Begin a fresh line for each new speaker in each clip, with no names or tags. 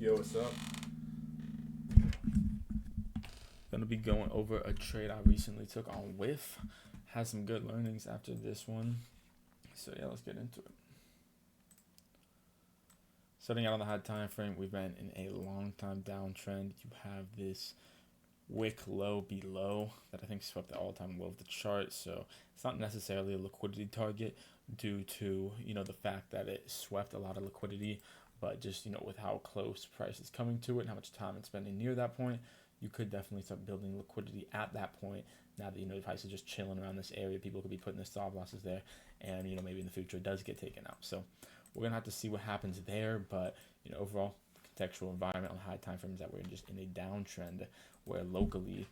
Yo, what's up? Gonna be going over a trade I recently took on WIF. Had some good learnings after this one. So yeah, let's get into it. Starting out on the high time frame, we've been in a long time downtrend. You have this wick low below that I think swept the all-time low of the chart. So it's not necessarily a liquidity target due to, the fact that it swept a lot of liquidity, but just, with how close price is coming to it and how much time it's spending near that point, you could definitely start building liquidity at that point. Now that, the price is just chilling around this area, people could be putting their stop losses there, and, maybe in the future it does get taken out. So we're going to have to see what happens there, but, overall, contextual environment on high time frames that we're just in a downtrend where locally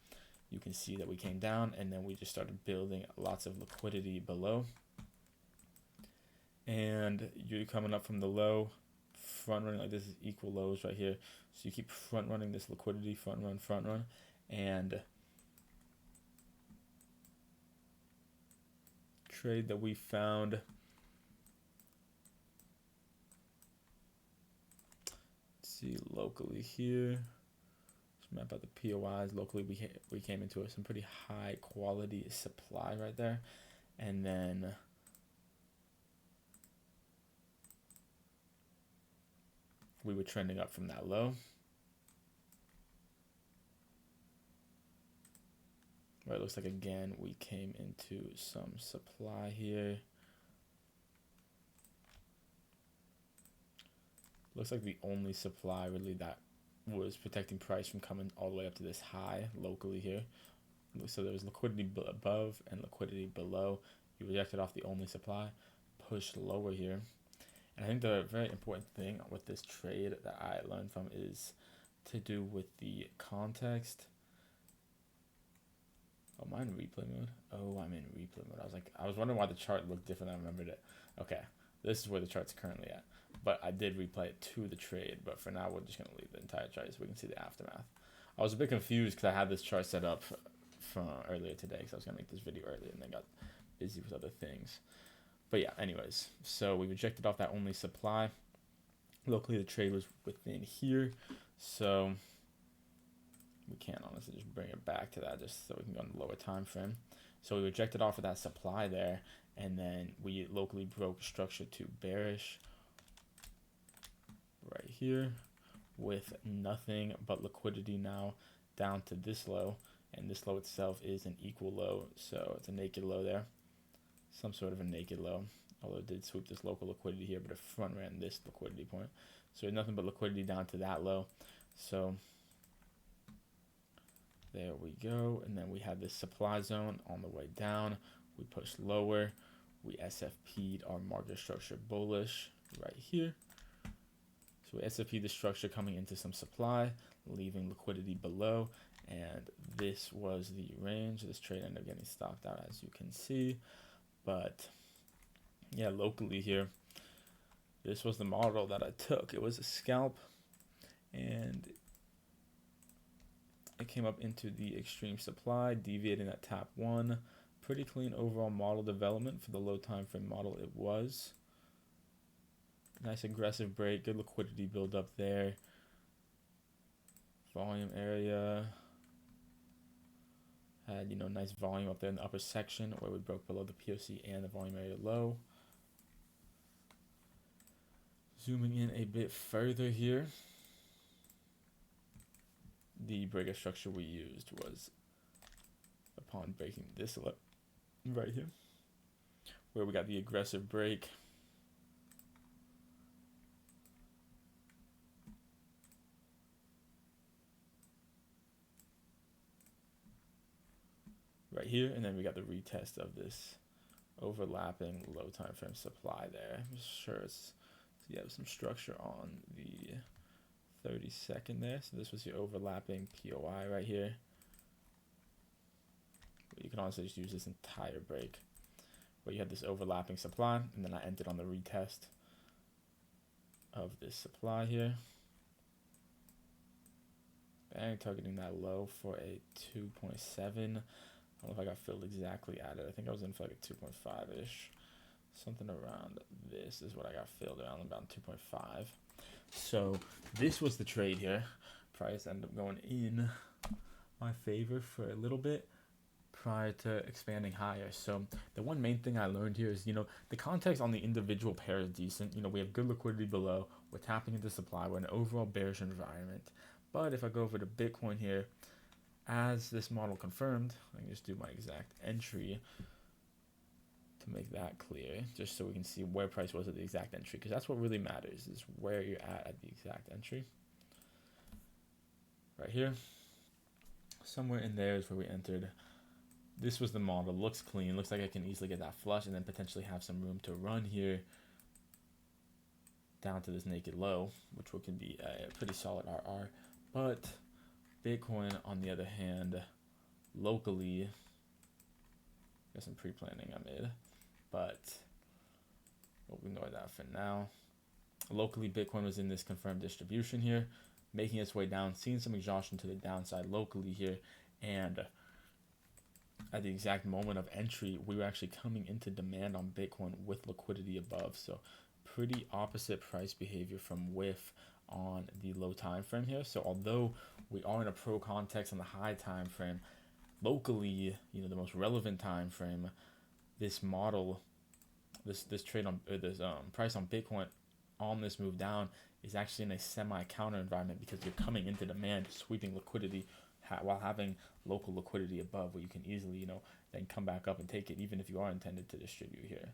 you can see that we came down and then we just started building lots of liquidity below. And you're coming up from the low, front running like this is equal lows right here. So you keep front running this liquidity, front run, and trade that we found. Let's see locally here. Let's map out the POIs. Locally we came into some pretty high quality supply right there, and then we were trending up from that low. Right, it looks like again we came into some supply here. Looks like the only supply really that was protecting price from coming all the way up to this high locally here. So there was liquidity above and liquidity below. You rejected off the only supply, pushed lower here. And I think the very important thing with this trade that I learned from is to do with the context. Oh, am I in replay mode? Oh, I'm in replay mode. I was wondering why the chart looked different than I remembered it. Okay, this is where the chart's currently at. But I did replay it to the trade. But for now, we're just going to leave the entire chart so we can see the aftermath. I was a bit confused because I had this chart set up from earlier today because I was going to make this video earlier and then got busy with other things. But yeah, anyways, so we rejected off that only supply. Locally, the trade was within here. So we can't honestly just bring it back to that just so we can go on the lower time frame. So we rejected off of that supply there, and then we locally broke structure to bearish right here with nothing but liquidity now down to this low, and this low itself is an equal low, so it's a naked low there, some sort of a naked low, although it did sweep this local liquidity here, but it front ran this liquidity point, so nothing but liquidity down to that low. So there we go, and then we have this supply zone on the way down. We pushed lower, we SFP'd our market structure bullish right here. So we SFP'd the structure coming into some supply, leaving liquidity below, and this was the range. This trade ended up getting stopped out, as you can see. But yeah, locally here, this was the model that I took. It was a scalp, and it came up into the extreme supply, deviating at tap one. Pretty clean overall model development for the low time frame model it was. Nice aggressive break, good liquidity build up there. Volume area had, nice volume up there in the upper section where we broke below the POC and the volume area low. Zooming in a bit further here, the breakout structure we used was upon breaking this right here, where we got the aggressive break. Right here, and then we got the retest of this overlapping low time frame supply there. I'm sure it's, so you have some structure on the 32nd there. So this was your overlapping POI right here. But you can also just use this entire break where you had this overlapping supply, and then I entered on the retest of this supply here. Bang, targeting that low for a 2.7. I don't know if I got filled exactly at it. I think I was in for like a 2.5-ish. Something around this is what I got filled around, about 2.5. So this was the trade here. Price ended up going in my favor for a little bit prior to expanding higher. So the one main thing I learned here is, the context on the individual pair is decent. We have good liquidity below. We're tapping into supply. We're in an overall bearish environment. But if I go over to Bitcoin here, as this model confirmed, I can just do my exact entry to make that clear, just so we can see where price was at the exact entry, because that's what really matters, is where you're at the exact entry. Right here, somewhere in there is where we entered. This was the model. Looks clean. Looks like I can easily get that flush and then potentially have some room to run here down to this naked low, which can be a pretty solid RR. But Bitcoin, on the other hand, locally, got some pre-planning I made, but we'll ignore that for now. Locally, Bitcoin was in this confirmed distribution here, making its way down, seeing some exhaustion to the downside locally here, and at the exact moment of entry, we were actually coming into demand on Bitcoin with liquidity above. So pretty opposite price behavior from WIF on the low time frame here. So although we are in a pro context on the high time frame, locally, the most relevant time frame, this model, this trade on this price on Bitcoin on this move down is actually in a semi counter environment, because you're coming into demand, sweeping liquidity while having local liquidity above, where you can easily, then come back up and take it, even if you are intended to distribute here.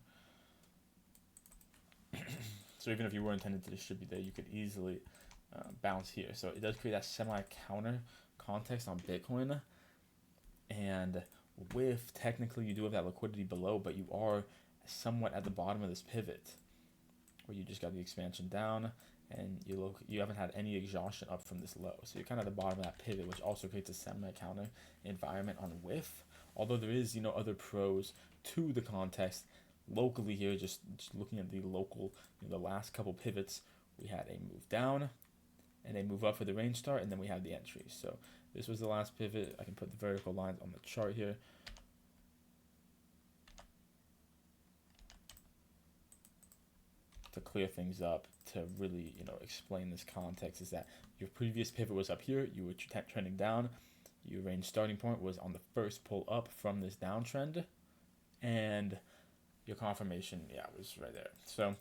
So even if you were intended to distribute there, you could easily bounce here. So it does create that semi-counter context on Bitcoin. And with, technically, you do have that liquidity below, but you are somewhat at the bottom of this pivot, where you just got the expansion down, and you haven't had any exhaustion up from this low. So you're kind of at the bottom of that pivot, which also creates a semi-counter environment on WIF. Although there is, other pros to the context. Locally here, just looking at the local, the last couple pivots, we had a move down and a move up for the range start, and then we have the entry. So this was the last pivot. I can put the vertical lines on the chart here. To clear things up, to really, explain this context, is that your previous pivot was up here, you were trending down, your range starting point was on the first pull up from this downtrend, and your confirmation, was right there. So,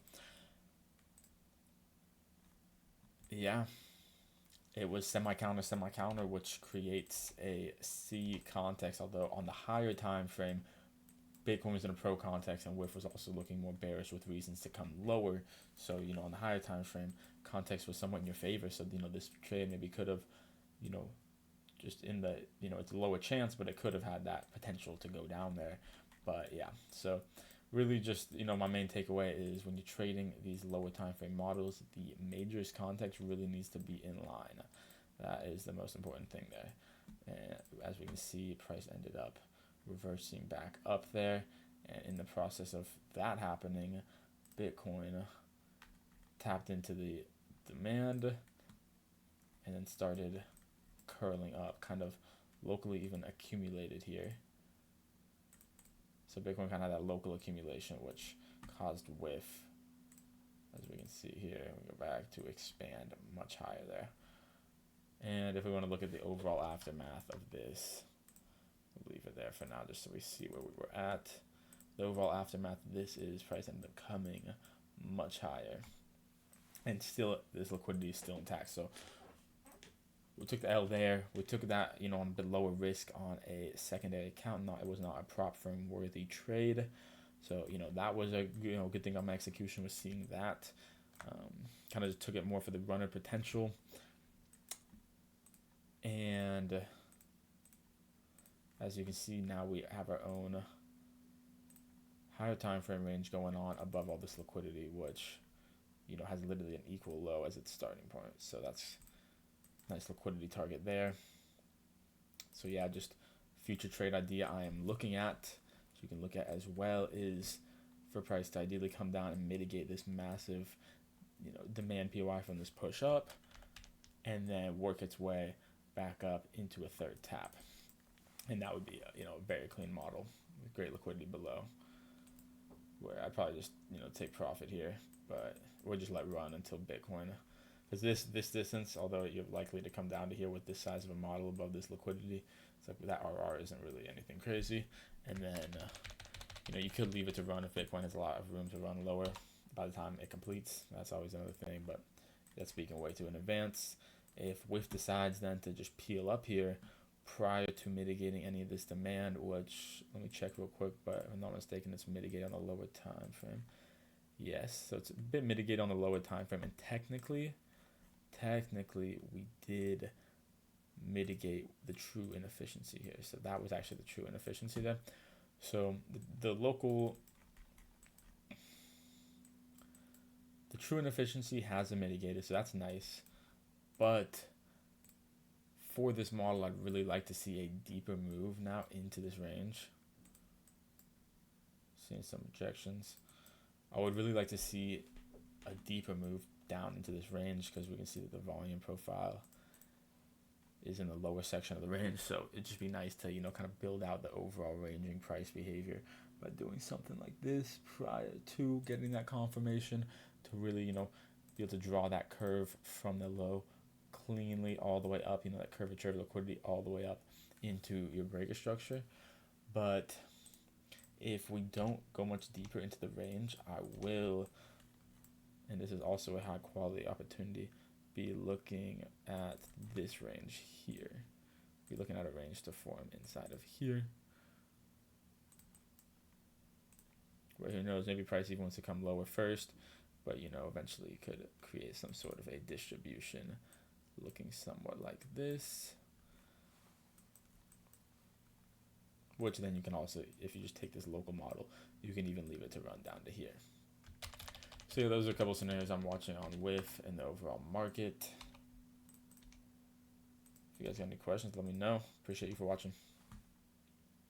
it was semi-counter, which creates a C context, although on the higher time frame, Bitcoin was in a pro context, and WIF was also looking more bearish with reasons to come lower. So, on the higher time frame, context was somewhat in your favor. So, this trade maybe could have, just in the, it's a lower chance, but it could have had that potential to go down there. But so really just, my main takeaway is when you're trading these lower time frame models, the majors context really needs to be in line. That is the most important thing there. And as we can see, price ended up reversing back up there, and in the process of that happening, Bitcoin tapped into the demand and then started curling up, kind of locally even accumulated here. So Bitcoin kind of had that local accumulation, which caused WIF, as we can see here. We go back to expand much higher there. And if we want to look at the overall aftermath of this, we'll leave it there for now, just so we see where we were at. The overall aftermath of this is price ended up coming much higher, and still this liquidity is still intact. So we took the L there. We took that, on a bit lower risk on a secondary account. It was not a prop firm worthy trade. So, that was a good thing on my execution, was seeing that. Kind of just took it more for the runner potential. And as you can see, now we have our own higher time frame range going on above all this liquidity, which, has literally an equal low as its starting point. So that's nice liquidity target there. So just future trade idea I am looking at, so you can look at as well, is for price to ideally come down and mitigate this massive, demand POI from this push up, and then work its way back up into a third tap. And that would be a very clean model with great liquidity below, where I'd probably just take profit here, but we'll just let run until Bitcoin because this distance, although you're likely to come down to here with this size of a model above this liquidity, it's like that RR isn't really anything crazy. And then you could leave it to run if Bitcoin has a lot of room to run lower by the time it completes. That's always another thing, but that's speaking way too in advance. If WIF decides then to just peel up here prior to mitigating any of this demand, which let me check real quick, but if I'm not mistaken, it's mitigated on the lower time frame. Yes, so it's a bit mitigated on the lower time frame, and technically we did mitigate the true inefficiency here. So that was actually the true inefficiency there. So the true inefficiency has been mitigated, so that's nice. But for this model, I'd really like to see a deeper move now into this range. Seeing some rejections. I would really like to see a deeper move down into this range, because we can see that the volume profile is in the lower section of the range. So it'd just be nice to kind of build out the overall ranging price behavior by doing something like this prior to getting that confirmation, to really be able to draw that curve from the low cleanly all the way up, that curvature of liquidity all the way up into your breaker structure. But if we don't go much deeper into the range, I will, and this is also a high quality opportunity, be looking at this range here. Be looking at a range to form inside of here, where who knows, maybe price even wants to come lower first, but eventually could create some sort of a distribution looking somewhat like this, which then you can also, if you just take this local model, you can even leave it to run down to here. So yeah, those are a couple scenarios I'm watching on WIF and the overall market. If you guys got any questions, let me know. Appreciate you for watching.